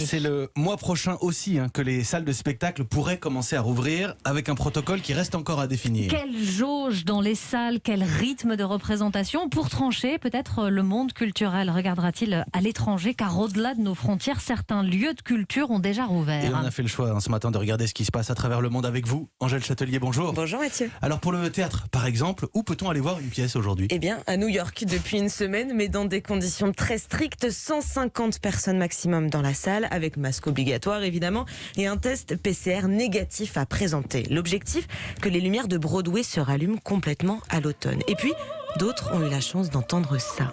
C'est le mois prochain aussi que les salles de spectacle pourraient commencer à rouvrir avec un protocole qui reste encore à définir. Quelle jauge dans les salles, quel rythme de représentation. Pour trancher, peut-être le monde culturel regardera-t-il à l'étranger, car au-delà de nos frontières, certains lieux de culture ont déjà rouvert. Et on a fait le choix ce matin de regarder ce qui se passe à travers le monde avec vous. Angèle Châtelier, bonjour. Bonjour Mathieu. Alors pour le théâtre, par exemple, où peut-on aller voir une pièce aujourd'hui ? Eh bien, à New York depuis une semaine, mais dans des conditions très strictes. 150 personnes maximum dans la salle, avec masque obligatoire évidemment, et un test PCR négatif à présenter. L'objectif, que les lumières de Broadway se rallument complètement à l'automne. Et puis, d'autres ont eu la chance d'entendre ça.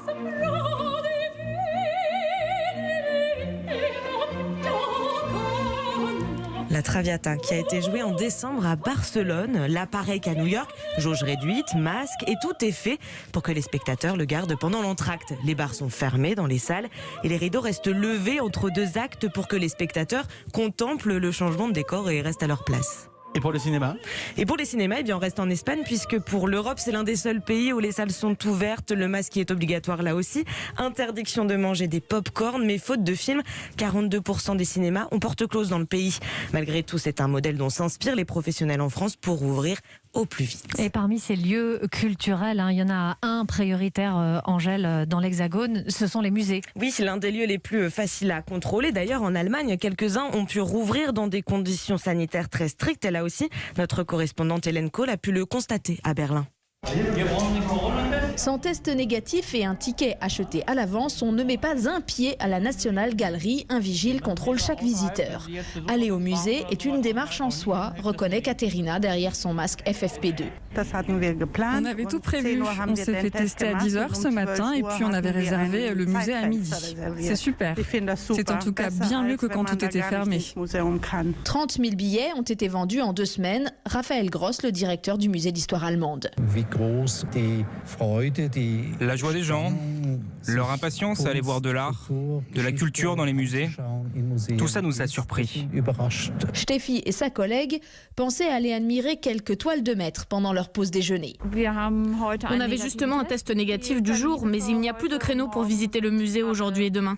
La Traviata, qui a été jouée en décembre à Barcelone. Là, pareil qu'à New York, jauge réduite, masque, et tout est fait pour que les spectateurs le gardent pendant l'entracte. Les bars sont fermés dans les salles et les rideaux restent levés entre deux actes pour que les spectateurs contemplent le changement de décor et restent à leur place. Et pour le cinéma ? Et pour les cinémas, eh bien, on reste en Espagne, puisque pour l'Europe, c'est l'un des seuls pays où les salles sont ouvertes. Le masque y est obligatoire là aussi. Interdiction de manger des pop-corn, mais faute de films, 42% des cinémas ont porte close dans le pays. Malgré tout, c'est un modèle dont s'inspirent les professionnels en France pour ouvrir au plus vite. Et parmi ces lieux culturels, il y en a un prioritaire, Angèle, dans l'Hexagone, ce sont les musées. Oui, c'est l'un des lieux les plus faciles à contrôler. D'ailleurs, en Allemagne, quelques-uns ont pu rouvrir dans des conditions sanitaires très strictes. Et là aussi, notre correspondante Hélène Kohl a pu le constater à Berlin. Sans test négatif et un ticket acheté à l'avance, on ne met pas un pied à la National Gallery. Un vigile contrôle chaque visiteur. Aller au musée est une démarche en soi, reconnaît Katerina derrière son masque FFP2. On avait tout prévu. On s'est fait tester à 10h ce matin et puis on avait réservé le musée à midi. C'est super. C'est en tout cas bien mieux que quand tout était fermé. 30 000 billets ont été vendus en 2 semaines. Raphaël Gross, le directeur du musée d'histoire allemande. La joie des gens, leur impatience à aller voir de l'art, de la culture dans les musées, tout ça nous a surpris. Steffi et sa collègue pensaient aller admirer quelques toiles de maître pendant leur pause déjeuner. On avait justement un test négatif du jour, mais il n'y a plus de créneaux pour visiter le musée aujourd'hui et demain.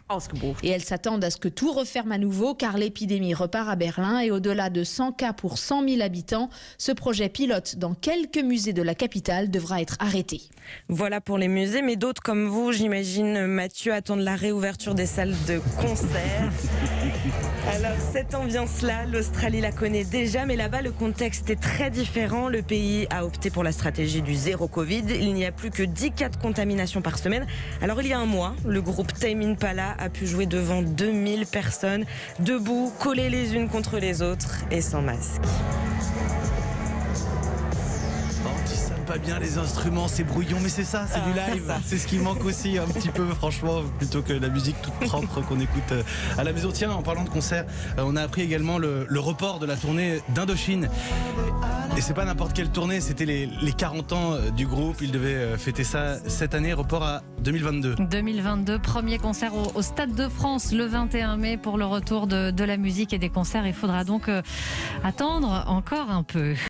Et elles s'attendent à ce que tout referme à nouveau, car l'épidémie repart à Berlin et au-delà de 100 cas pour 100 000 habitants, ce projet pilote dans quelques musées de la capitale devra être arrêté. Voilà pour les musées, mais d'autres comme vous, j'imagine, Mathieu, attendent la réouverture des salles de concert. Alors cette ambiance-là, l'Australie la connaît déjà, mais là-bas le contexte est très différent. Le pays a opté pour la stratégie du zéro Covid. Il n'y a plus que 10 cas de contamination par semaine. Alors il y a un mois, le groupe Tame Impala a pu jouer devant 2000 personnes, debout, collées les unes contre les autres et sans masque. Pas bien les instruments, c'est brouillon, mais c'est ça, c'est du live. C'est ce qui manque aussi un petit peu, franchement, plutôt que la musique toute propre qu'on écoute à la maison. Tiens, en parlant de concert, on a appris également le report de la tournée d'Indochine. Et c'est pas n'importe quelle tournée, c'était les 40 ans du groupe. Ils devaient fêter ça cette année, report à 2022. 2022, premier concert au Stade de France le 21 mai pour le retour de la musique et des concerts. Il faudra donc attendre encore un peu.